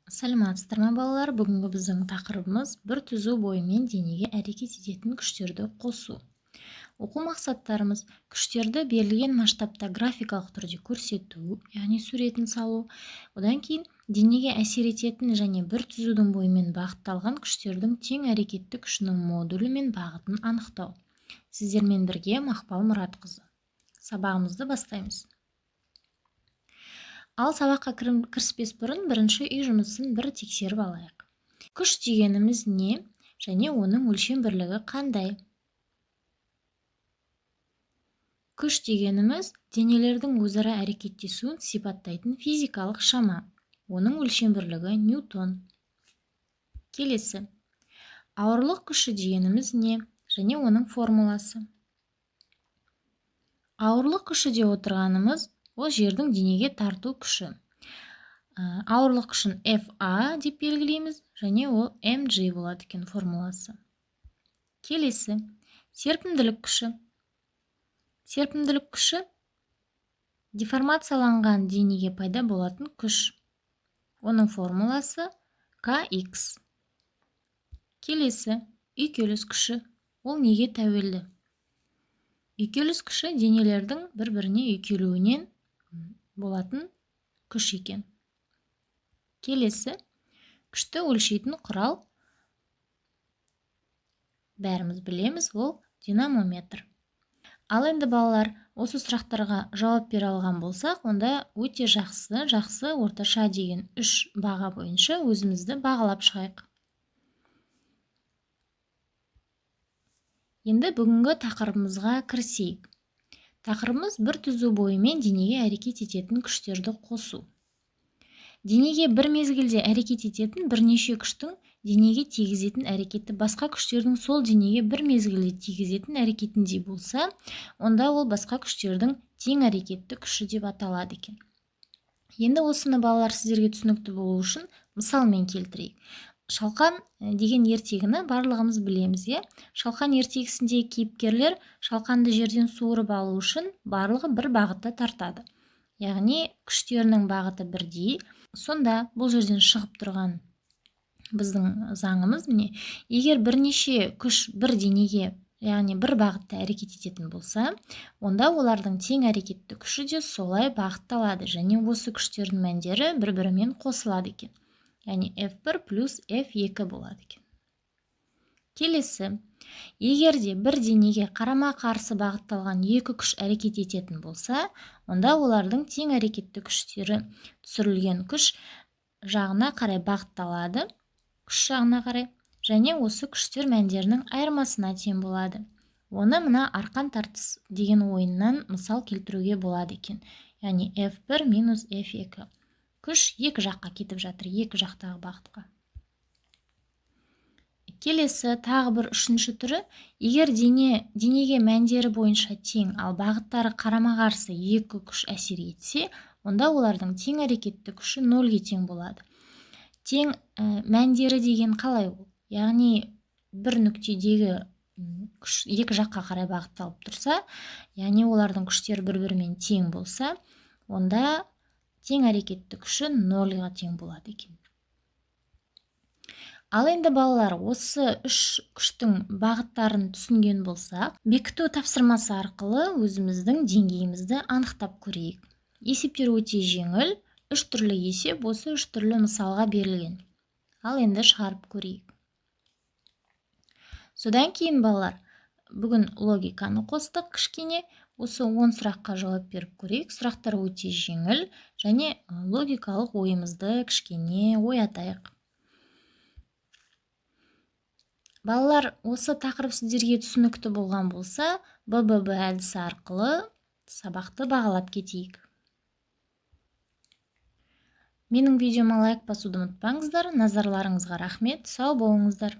Саламатсыздар ма балалар? Бүгінгі біздің тақырыбымыз бір түзу бойымен денеге әрекет ететін күштерді қосу. Оқу мақсаттарымыз күштерді берілген масштабта графикалық түрде көрсету, яғни суретін салу. Одан кейін денеге әсер ететін және бір түзудің бойымен бағытталған күштердің тең әрекетті күшінің модулі мен бағытын анықтау. Сіздермен бірге Мақпал Мұратқызы. Сабағымызды бастаймыз. Ал сабаққа кіріспес бұрын бірінші үй жұмысын бір тексеріп алайық. Күш дегеніміз не және оның өлшем бірлігі қандай? Күш дегеніміз денелердің өзара әрекеттесуін сипаттайтын физикалық шама. Оның өлшем бірлігі ньютон. Келесі. Ауырлық күші дегеніміз не және оның формуласы? Ауырлық күші деп отырғанымыз ол жердің денеге тарту күші. Ауырлық күшін FA деп белгілейміз, және ол mg болады екен формуласы. Келесі, серпімділік күші. Серпімділік күші деформацияланған денеге пайда болатын күш. Оның формуласы kx. Келесі, үйкеліс күші. Ол неге тәуелді? Үйкеліс күші денелердің бір-біріне үйкелуінен болатын күш екен. Келесі, күшті өлшейтін құрал бәріміз білеміз, ол динамометр. Ал енді балалар, осы сұрақтарға жауап бере алған болсақ, онда өте жақсы, орташа деген 3 баға бойынша өзімізді бағалап шығайық. Енді бүгінгі тақырыбымызға кірісейік. Тақырыбымыз бір түзу бойымен денеге әрекет ететін күштерді қосу. Денеге бір мезгілде әрекет ететін бірнеше күштің денеге тигізетін әрекеті басқа күштердің сол денеге бір мезгілде тигізетін әрекетіндей болса, онда ол басқа күштердің тең әрекетті күші деп аталады екен. Енді осыны балалар сіздерге түсінікті болу үшін мысалмен келтірейік. Шалқан деген ертегіні барлығымыз білеміз, е? Шалқан ертегісіндегі кейіпкерлер шалқанды жерден суырып алу үшін барлығы бір бағытта тартады. Яғни күштерінің бағыты бірдей. Сонда бұл жерден шығып тұрған біздің заңымыз міне, егер бірнеше күш бір денеге, яғни бір бағытта әрекет ететін болса, онда олардың тең әрекетті күші де солай бағытталады, және осы күштердің мәндері бір-бірімен қосылады екен. Яғни F1 плюс F2 болады екен. Келесі, егер де бір денеге қарама-қарсы бағытталған екі күш әрекет ететін болса, онда олардың тең әрекетті күштері түсірілген күш жағына қарай бағытталады, күш жағына қарай, және осы күштер мәндерінің айырмасына тең болады. Оны мына арқан тартыс деген ойыннан мысал келтіруге болады екен. Яғни F1 минус F2. Күш екі жаққа кетіп жатыр, екі жақтағы бағытқа. Келесі, тағы бір үшінші түрі, егер денеге мәндері бойынша тең, ал бағыттары қарама-қарсы екі күш әсер етсе, онда олардың тең әрекетті күші нөлге тең болады. Тең мәндері деген қалай ол? Яғни бір нүктедегі күш екі жаққа қарай бағытталып тұрса, яғни олардың күштері бір-бірімен тең болса, онда тең әрекетті күші нөлге тең болады екен. Ал енді балалар, осы үш күштің бағыттарын түсінген болсақ, бекіту тапсырмасы арқылы өзіміздің деңгейімізді анықтап көрейік. Есептер өте жеңіл, үш түрлі есеп осы үш түрлі мысалға берілген. Ал енді шығарып көрейік. Содан кейін балалар, бүгін логиканы қостық кішкене, осы 10 сұраққа жауап беріп көрейік. Сұрақтар өте жеңіл, және логикалық ойымызды кішкене оятайық. Балалар, осы тақырып сіздерге түсінікті болған болса, ББ әдісі арқылы сабақты бағалап кетейік. Менің видеома лайк басуды ұмытпаңыздар. Назарларыңызға рахмет. Сау болыңыздар.